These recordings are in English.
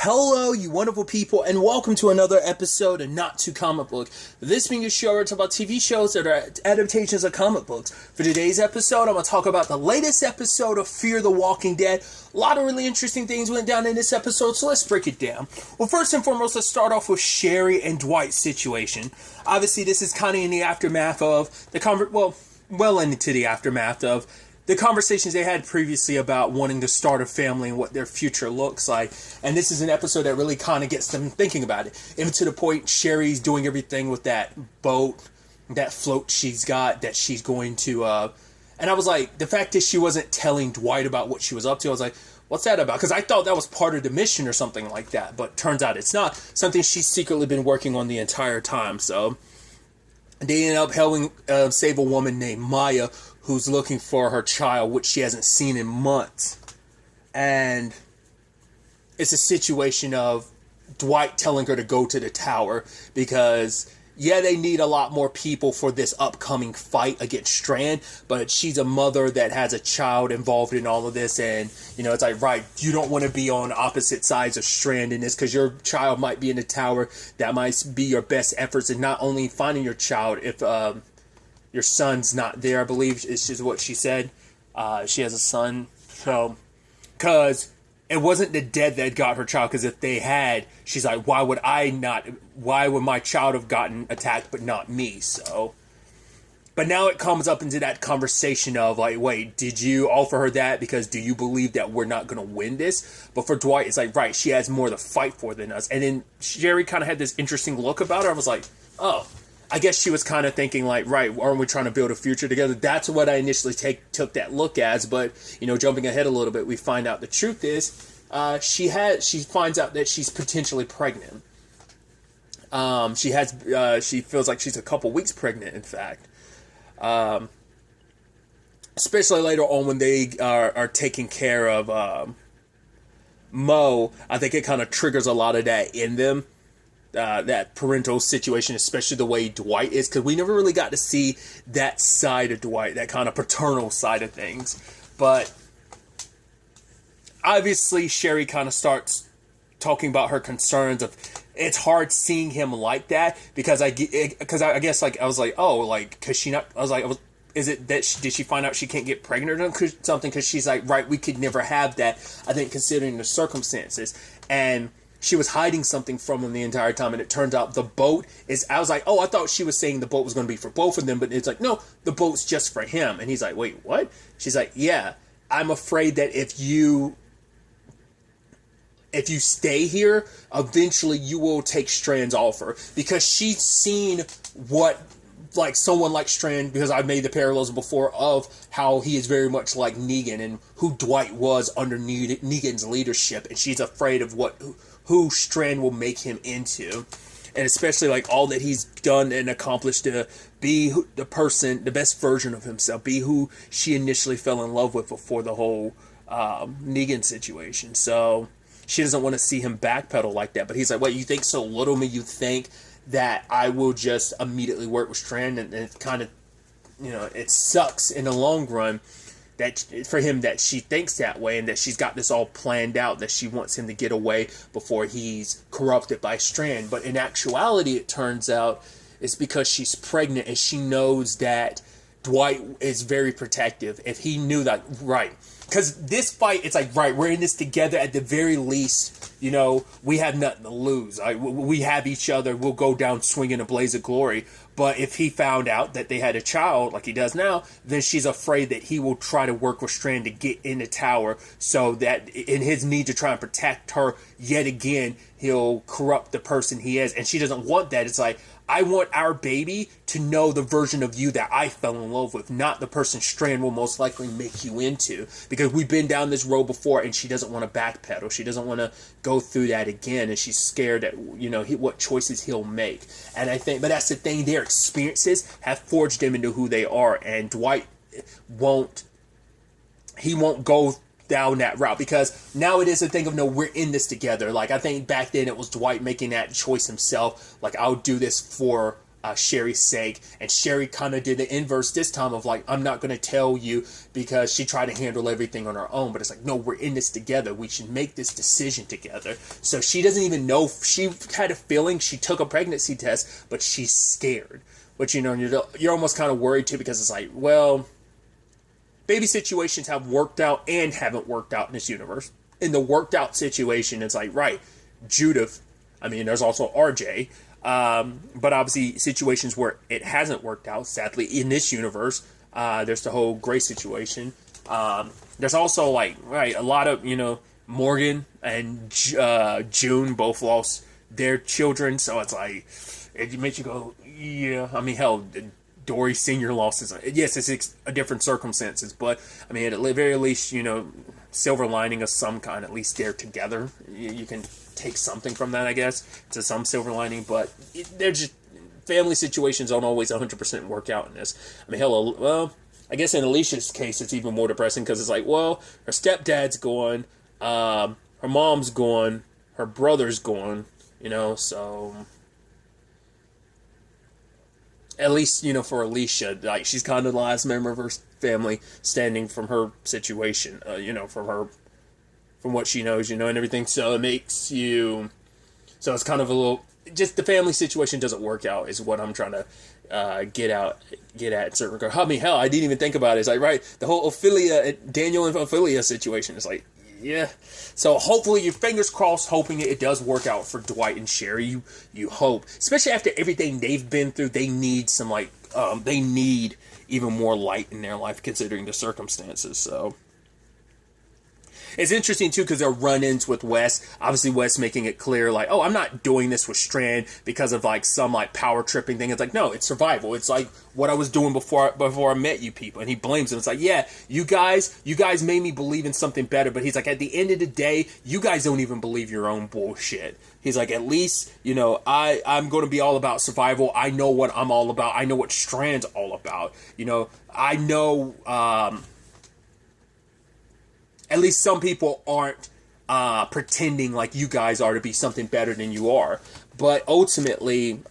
Hello, you wonderful people, and welcome to another episode of Not Too Comic Book. This being a show where I talk about TV shows that are adaptations of comic books. For today's episode, I'm going to talk about the latest episode of Fear the Walking Dead. A lot of really interesting things went down in this episode, so let's break it down. Well, first and foremost, let's start off with Sherry and Dwight's situation. Obviously, this is kind of in the aftermath of well into the aftermath of the conversations they had previously about wanting to start a family and what their future looks like. And this is an episode that really kind of gets them thinking about it. Even to the point Sherry's doing everything with that boat, that float she's got, that she's going to... And I was like, the fact that she wasn't telling Dwight about what she was up to, I was like, what's that about? Because I thought that was part of the mission or something like that. But turns out it's not. Something she's secretly been working on the entire time. So they end up helping save a woman named Maya, who's looking for her child, which she hasn't seen in months. And it's a situation of Dwight telling her to go to the tower because, yeah, they need a lot more people for this upcoming fight against Strand, but she's a mother that has a child involved in all of this, and, you know, it's like, right, you don't want to be on opposite sides of Strand in this because your child might be in the tower. That might be your best efforts in not only finding your child, if your son's not there, I believe, is just what she said. She has a son. So, because it wasn't the dead that got her child, because if they had, she's like, why would my child have gotten attacked but not me? So, but now it comes up into that conversation of like, wait, did you offer her that because do you believe that we're not going to win this? But for Dwight, it's like, right, she has more to fight for than us. And then Sherry kind of had this interesting look about her. I was like, oh, I guess she was kind of thinking like, right, aren't we trying to build a future together? That's what I initially took that look as. But, you know, jumping ahead a little bit, we find out the truth is she finds out that she's potentially pregnant. She feels like she's a couple weeks pregnant, in fact. Especially later on when they are taking care of Mo, I think it kind of triggers a lot of that in them. That parental situation, especially the way Dwight is, because we never really got to see that side of Dwight, that kind of paternal side of things. But obviously, Sherry kind of starts talking about her concerns of it's hard seeing him like that because I guess like I was like, oh, like because she not I was like is it that did she find out she can't get pregnant or something? Because she's like, right, we could never have that. I think considering the circumstances. And she was hiding something from him the entire time, and it turns out the boat is... I was like, oh, I thought she was saying the boat was going to be for both of them, but it's like, no, the boat's just for him. And he's like, wait, what? She's like, yeah, I'm afraid that if you stay here, eventually you will take Strand's offer. Because she's seen what... like someone like Strand, because I've made the parallels before of how he is very much like Negan and who Dwight was under Negan's leadership, and she's afraid of who Strand will make him into, and especially like all that he's done and accomplished to be the best version of himself, be who she initially fell in love with before the whole Negan situation. So she doesn't want to see him backpedal like that. But he's like, "What, you think so little of me? You think that I will just immediately work with Strand?" And it kind of, you know, it sucks in the long run that for him that she thinks that way and that she's got this all planned out, that she wants him to get away before he's corrupted by Strand. But in actuality, it turns out it's because she's pregnant and she knows that Dwight is very protective. If he knew that, right. Because this fight, it's like, right, we're in this together. At the very least, you know, we have nothing to lose. We have each other. We'll go down swinging a blaze of glory. But if he found out that they had a child, like he does now, then she's afraid that he will try to work with Strand to get in the tower, so that in his need to try and protect her yet again, he'll corrupt the person he is. And she doesn't want that. It's like, I want our baby to know the version of you that I fell in love with, not the person Strand will most likely make you into. Because we've been down this road before, and she doesn't want to backpedal. She doesn't want to go through that again, and she's scared that, you know, what choices he'll make. And I think, but that's the thing, their experiences have forged them into who they are, and Dwight won't go down that route, because now it is a thing of, no, we're in this together. Like, I think back then it was Dwight making that choice himself, like, I'll do this for Sherry's sake, and Sherry kind of did the inverse this time of like, I'm not going to tell you, because she tried to handle everything on her own, but it's like, no, we're in this together, we should make this decision together. So she doesn't even know, she had a feeling, she took a pregnancy test, but she's scared, which, you know, you're almost kind of worried too, because it's like, well, baby situations have worked out and haven't worked out in this universe. In the worked out situation, it's like, right, Judith, I mean, there's also RJ, but obviously situations where it hasn't worked out, sadly, in this universe, there's the whole Grace situation. There's also, like, right, a lot of, you know, Morgan and June both lost their children, so it's like, it makes you go, yeah, I mean, hell, Dory Sr. lost his, yes, it's a different circumstances, but, I mean, at the very least, you know, silver lining of some kind, at least they're together. You can take something from that, I guess, to some silver lining, but they're just, family situations don't always 100% work out in this. I mean, hell, well, I guess in Alicia's case, it's even more depressing, because it's like, well, her stepdad's gone, her mom's gone, her brother's gone, you know, so at least, you know, for Alicia, like, she's kind of the last member of her family standing from her situation, you know, from what she knows, you know, and everything. So it makes you, so it's kind of a little, just the family situation doesn't work out is what I'm trying to get at in certain regard. I mean, hell, I didn't even think about it. It's like, right, the whole Ophelia, Daniel and Ophelia situation is like, yeah. So hopefully, your fingers crossed, hoping it does work out for Dwight and Sherry. You hope, especially after everything they've been through, they need some, like, they need even more light in their life considering the circumstances. So it's interesting too, because there are run-ins with Wes. Obviously, Wes making it clear, like, oh, I'm not doing this with Strand because of, like, some, like, power tripping thing. It's like, no, it's survival. It's like what I was doing before I met you people. And he blames him. It's like, yeah, you guys made me believe in something better. But he's like, at the end of the day, you guys don't even believe your own bullshit. He's like, at least, you know, I'm going to be all about survival. I know what I'm all about. I know what Strand's all about. You know, I know, at least some people aren't pretending like you guys are to be something better than you are. But ultimately,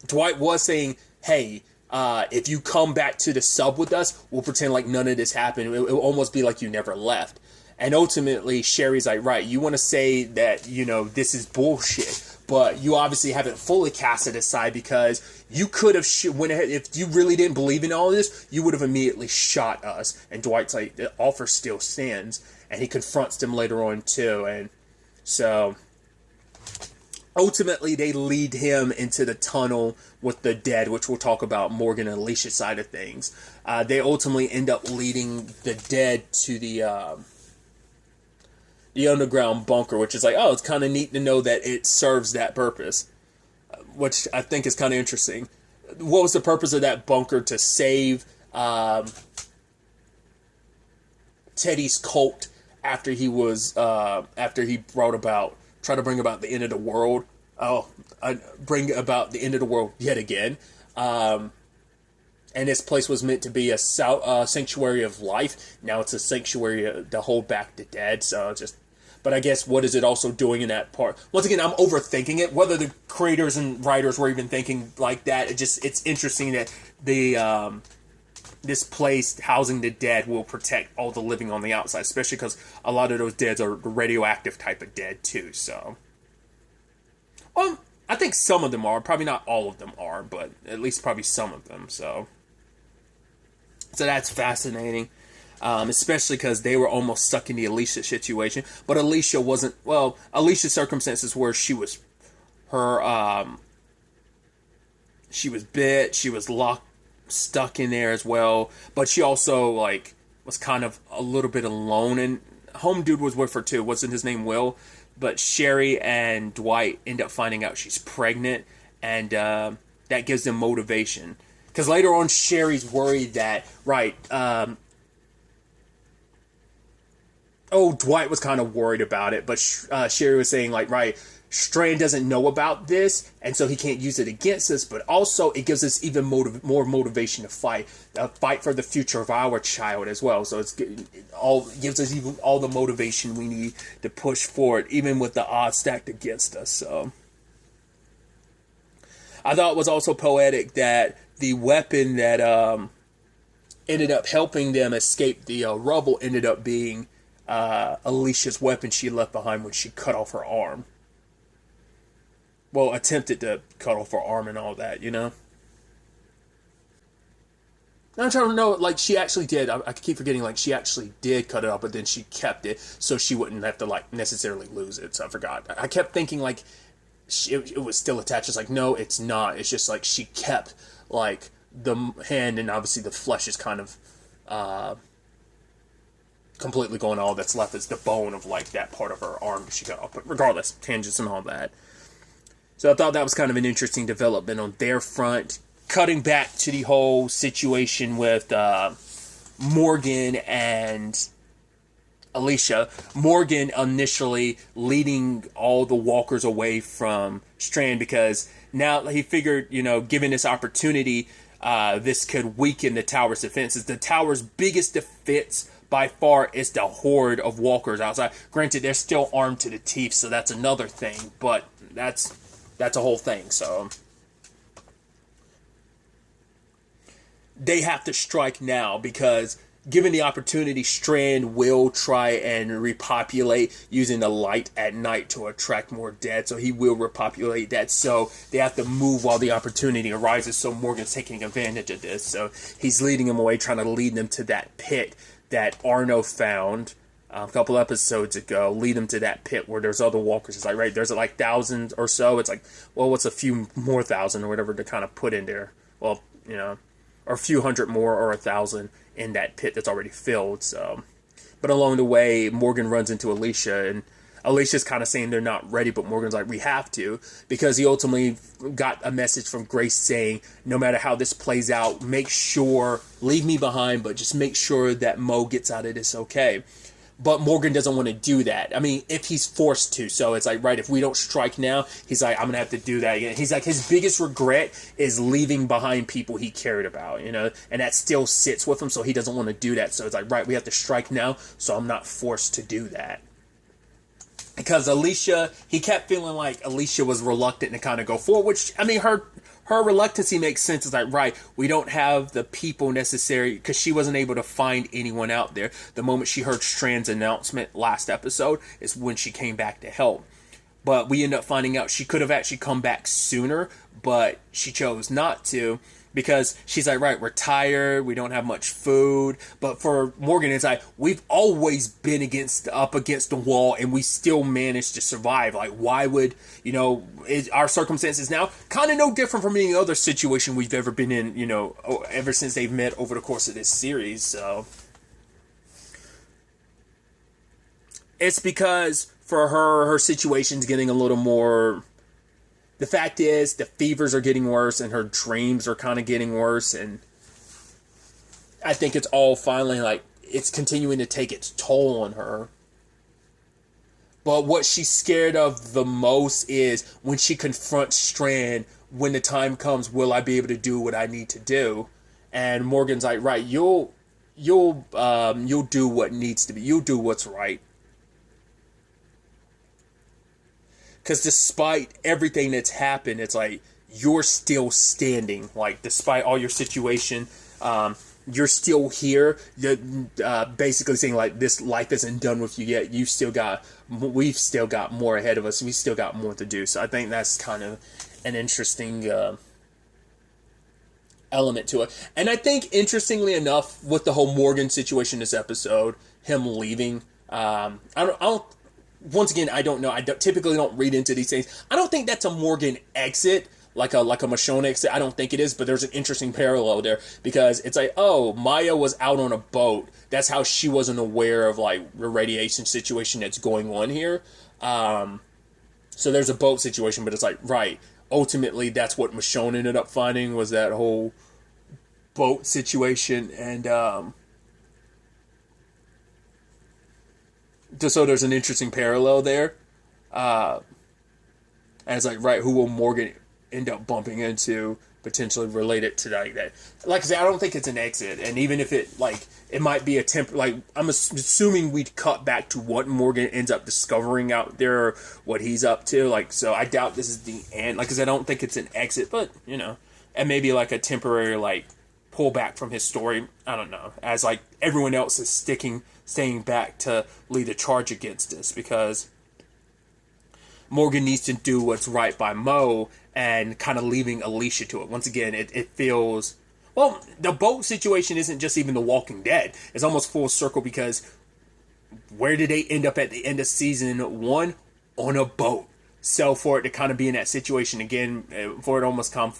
Dwight was saying, hey, if you come back to the sub with us, we'll pretend like none of this happened. It'll almost be like you never left. And ultimately, Sherry's like, right, you want to say that, you know, this is bullshit. But you obviously haven't fully cast it aside, because you could have went ahead, if you really didn't believe in all of this, you would have immediately shot us. And Dwight's like, the offer still stands, and he confronts them later on too. And so ultimately they lead him into the tunnel with the dead, which we'll talk about Morgan and Alicia's side of things. They ultimately end up leading the dead to the underground bunker, which is like, oh, it's kind of neat to know that it serves that purpose, which I think is kind of interesting. What was the purpose of that bunker? To save Teddy's cult after he was try to bring about the end of the world. Bring about the end of the world yet again. And this place was meant to be a sanctuary of life. Now it's a sanctuary to hold back the dead. So just, but I guess what is it also doing in that part? Once again, I'm overthinking it. Whether the creators and writers were even thinking like that, it's interesting that the this place housing the dead will protect all the living on the outside, especially because a lot of those deads are radioactive type of dead too. So, I think some of them are. Probably not all of them are, but at least probably some of them. So that's fascinating. Especially because they were almost stuck in the Alicia situation. But Alicia wasn't, well, Alicia's circumstances where she was bit, she was stuck in there as well. But she also, like, was kind of a little bit alone. And home dude was with her too. Wasn't his name Will? But Sherry and Dwight end up finding out she's pregnant. And that gives them motivation. Because later on, Sherry's worried that, right, Dwight was kind of worried about it, but Sherry was saying, like, right, Strand doesn't know about this, and so he can't use it against us, but also it gives us even more motivation to fight for the future of our child as well. So it gives us even all the motivation we need to push forward, even with the odds stacked against us. So I thought it was also poetic that the weapon that ended up helping them escape the rubble ended up being Alicia's weapon she left behind when she cut off her arm. Well, attempted to cut off her arm and all that, you know? I'm trying to know, like, she actually did. I keep forgetting, like, she actually did cut it off, but then she kept it so she wouldn't have to, like, necessarily lose it. So I forgot. I kept thinking, like, it was still attached. It's like, no, it's not. It's just, like, she kept, like, the hand, and obviously the flesh is kind of completely going. All that's left is the bone of, like, that part of her arm that she cut off. But regardless, tangents and all that. So I thought that was kind of an interesting development on their front. Cutting back to the whole situation with Morgan and Alicia. Morgan initially leading all the walkers away from Strand because now he figured, you know, given this opportunity, this could weaken the tower's defenses. The tower's biggest defense by far is the horde of walkers outside. Granted, they're still armed to the teeth, so that's another thing, but that's a whole thing, so... They have to strike now because given the opportunity, Strand will try and repopulate using the light at night to attract more dead. So he will repopulate that. So they have to move while the opportunity arises. So Morgan's taking advantage of this. So he's leading them away, trying to lead them to that pit that Arno found a couple episodes ago. Lead them to that pit where there's other walkers. It's like, right, there's like thousands or so. It's like, well, what's a few more thousand or whatever to kind of put in there? Well, you know, or a few hundred more or 1,000 in that pit that's already filled. So, but along the way, Morgan runs into Alicia, and Alicia's kind of saying they're not ready, but Morgan's like, we have to, because he ultimately got a message from Grace saying, no matter how this plays out, make sure, leave me behind, but just make sure that Mo gets out of this okay. But Morgan doesn't want to do that. I mean, if he's forced to. So it's like, right, if we don't strike now, he's like, I'm going to have to do that again. He's like, his biggest regret is leaving behind people he cared about, you know, and that still sits with him, so he doesn't want to do that. So it's like, right, we have to strike now, so I'm not forced to do that. Because Alicia, he kept feeling like Alicia was reluctant to kind of go forward, which, I mean, her reluctancy makes sense. It's like, right, we don't have the people necessary, because she wasn't able to find anyone out there. The moment she heard Strand's announcement last episode is when she came back to help. But we end up finding out she could have actually come back sooner, but she chose not to. Because she's like, right, we're tired, we don't have much food. But for Morgan, it's like, we've always been up against the wall, and we still managed to survive. Like, why would, you know, our circumstances now kind of no different from any other situation we've ever been in, you know, ever since they've met over the course of this series. So it's because for her situation's getting a little more... The fact is, the fevers are getting worse, and her dreams are kind of getting worse, and I think it's all finally, like, it's continuing to take its toll on her. But what she's scared of the most is when she confronts Strand, when the time comes, will I be able to do what I need to do? And Morgan's like, right, you'll do what needs to be. You'll do what's right. Because despite everything that's happened, it's like, you're still standing. Like, despite all your situation, you're still here. You're, basically saying, like, this life isn't done with you yet. We've still got more ahead of us. We still got more to do. So I think that's kind of an interesting element to it. And I think, interestingly enough, with the whole Morgan situation this episode, him leaving, I don't once again, I don't know. I typically don't read into these things. I don't think that's a Morgan exit, like a Michonne exit. I don't think it is, but there's an interesting parallel there, because it's like, oh, Maya was out on a boat. That's how she wasn't aware of, like, the radiation situation that's going on here. So there's a boat situation, but it's like, right, ultimately that's what Michonne ended up finding, was that whole boat situation, and so there's an interesting parallel there. And it's like, right, who will Morgan end up bumping into potentially related to like that. Like I said, I don't think it's an exit, and even if it like it might be a like I'm assuming we'd cut back to what Morgan ends up discovering out there, or what he's up to. Like, so I doubt this is the end. Like, because I don't think it's an exit, but and maybe like a temporary like pull back from his story. I don't know, as like everyone else is staying back to lead the charge against this, because Morgan needs to do what's right by Mo and kind of leaving Alicia to it. Once again, it feels... Well, the boat situation isn't just even The Walking Dead. It's almost full circle, because where did they end up at the end of season 1? On a boat. So for it to kind of be in that situation again, for it almost come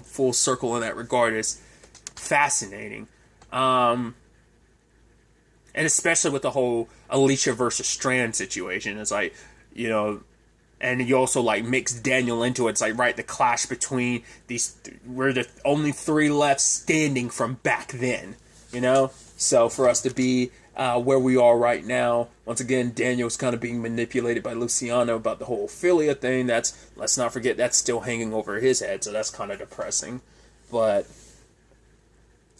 full circle in that regard, is fascinating. And especially with the whole Alicia versus Strand situation. It's like, and you also like mix Daniel into it. It's like, right, the clash between these, we're the only 3 left standing from back then, So for us to be where we are right now, once again, Daniel's kind of being manipulated by Luciano about the whole Ophelia thing. Let's not forget, that's still hanging over his head, so that's kind of depressing. But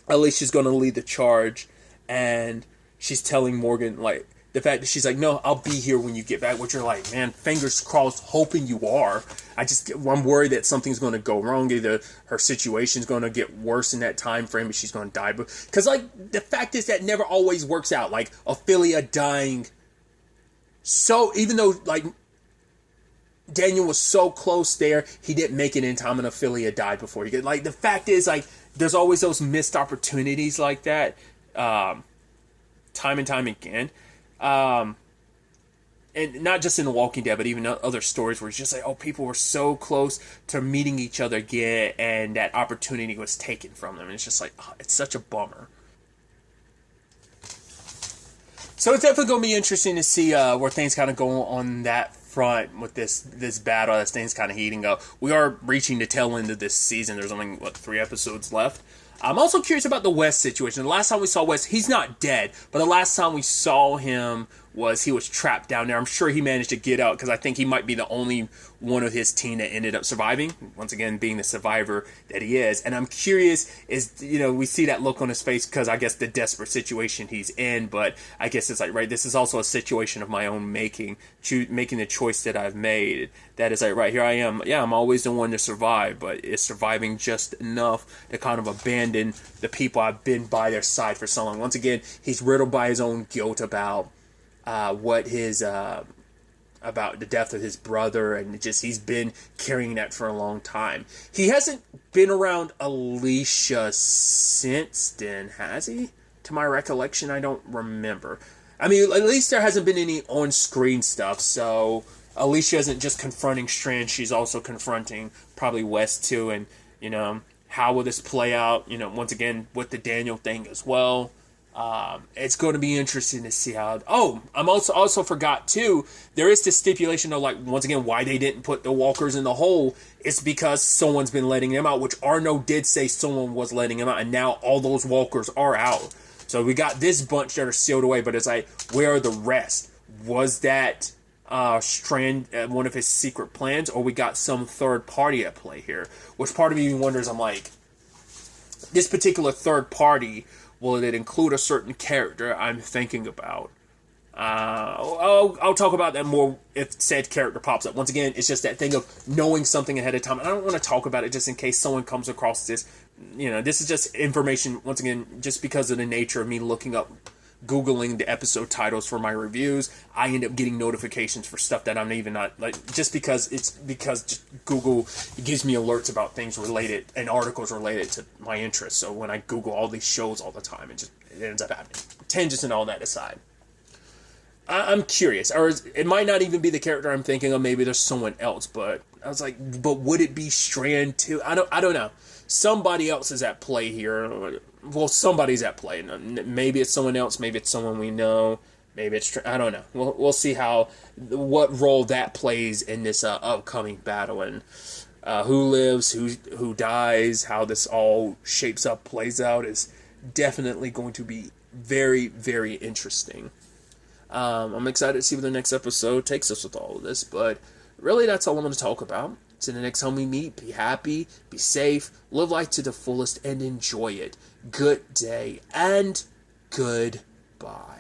Alicia's going to lead the charge, and she's telling Morgan, like, the fact that she's like, no, I'll be here when you get back, which you're like, man, fingers crossed, hoping you are. I'm worried that something's going to go wrong. Either her situation's going to get worse in that time frame, and she's going to die. Because, like, the fact is that never always works out. Like, Ophelia dying. So, even though, like, Daniel was so close there, he didn't make it in time, and Ophelia died before he could. Like, the fact is, like, there's always those missed opportunities like that, time and time again. And not just in The Walking Dead, but even other stories where it's just like, oh, people were so close to meeting each other again, and that opportunity was taken from them. And it's just like, oh, it's such a bummer. So it's definitely going to be interesting to see where things kind of go on that front with this battle as things kind of heating up. We are reaching the tail end of this season. There's only, 3 episodes left. I'm also curious about the West situation. The last time we saw West, he's not dead, but the last time we saw him he was trapped down there. I'm sure he managed to get out, because I think he might be the only one of his team that ended up surviving, once again being the survivor that he is. And I'm curious, we see that look on his face because I guess the desperate situation he's in, but I guess it's like, right, this is also a situation of my own making the choice that I've made. That is like, right, here I am. Yeah, I'm always the one to survive, but is surviving just enough to kind of abandon the people I've been by their side for so long? Once again, he's riddled by his own guilt about about the death of his brother, and he's been carrying that for a long time. He hasn't been around Alicia since then, has he? To my recollection, I don't remember. I mean, at least there hasn't been any on-screen stuff, so Alicia isn't just confronting Strand, she's also confronting probably West too, and, how will this play out, once again, with the Daniel thing as well. It's going to be interesting to see how... Oh, I'm also forgot, too, there is this stipulation of, like, once again, why they didn't put the walkers in the hole. It's because someone's been letting them out, which Arno did say someone was letting them out, and now all those walkers are out. So we got this bunch that are sealed away, but it's like, where are the rest? Was that Strand one of his secret plans, or we got some third party at play here? Which part of me wonders, I'm like, this particular third party... Will it include a certain character I'm thinking about? I'll talk about that more if said character pops up. Once again, it's just that thing of knowing something ahead of time. I don't want to talk about it just in case someone comes across this. This is just information, once again, just because of the nature of me looking up, Googling the episode titles for my reviews. I end up getting notifications for stuff that I'm even not, like, just because Google gives me alerts about things related and articles related to my interests. So when I Google all these shows all the time, it ends up happening. Tangents and all that aside, I'm curious, or it might not even be the character I'm thinking of. Maybe there's someone else, but I was like, but would it be Strand too? I don't know. Somebody else is at play here. Well, somebody's at play. Maybe it's someone else. Maybe it's someone we know. Maybe it's... I don't know. We'll see what role that plays in this upcoming battle, and who lives, who dies, how this all shapes up, plays out is definitely going to be very, very interesting. I'm excited to see where the next episode takes us with all of this, but really that's all I'm going to talk about. So the next time we meet, be happy, be safe, live life to the fullest, and enjoy it. Good day and goodbye.